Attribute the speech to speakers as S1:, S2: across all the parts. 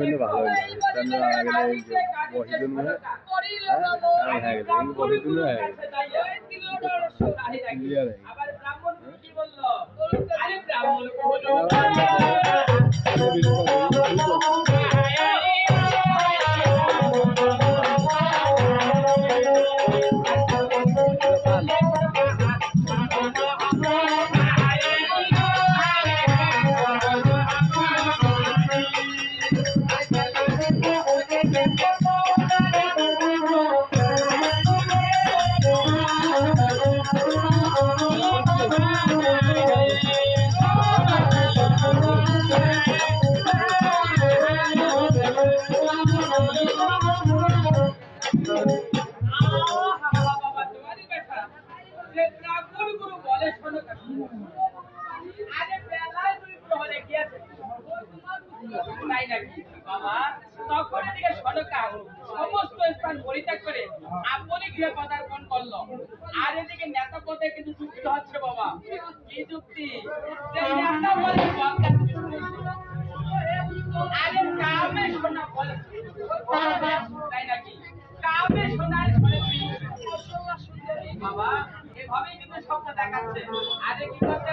S1: হইলে ভালো হইলো বহিদুল হয়ে হ্যাঁ বহিদুল হয়ে ক্লিয়ার হয়ে
S2: সমস্ত স্থান পরিত্যাগ করে আপনি গৃহে পদার্পণ করলো। আর এদিকে নেতা পদে কিন্তু যুক্ত হচ্ছে বাবা। কি যুক্তি? যে নেতা বলে আরে কামে শোনা বলে তাই নাকি? কামে শোনার বাবা এভাবেই কিন্তু স্বপ্ন দেখাচ্ছে। আরে কি করতে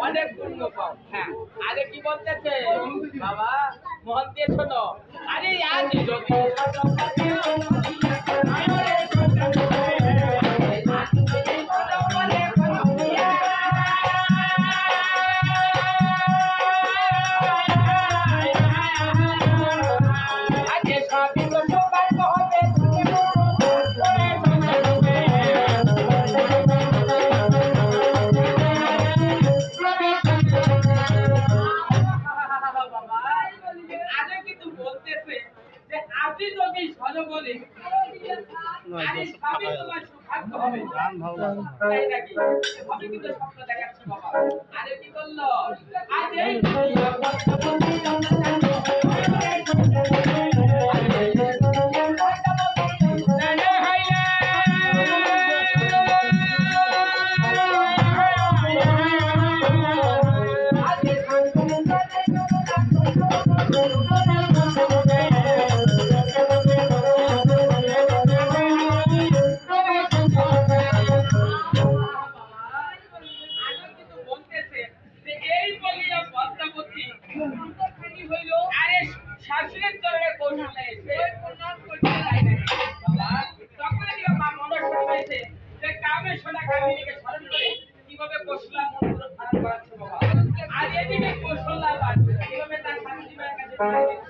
S2: অনেক পুণ্য পাও। হ্যাঁ আরে কি বলতেছে বাবা মন দিয়ে শোনো। আরে আজ যদি আরে কি করলো শাশুড়ির চরণে কৌশলে এসে তখন মা মনস্বর হয়েছে যে কামে সোনা কামিনীকে স্মরণ করে কিভাবে কৌশলা মন্ত্র ধারণ করাচ্ছে বাবা। আর এদিকে কৌশলা কিভাবে তার শাশুড়ি মায়ের কাছে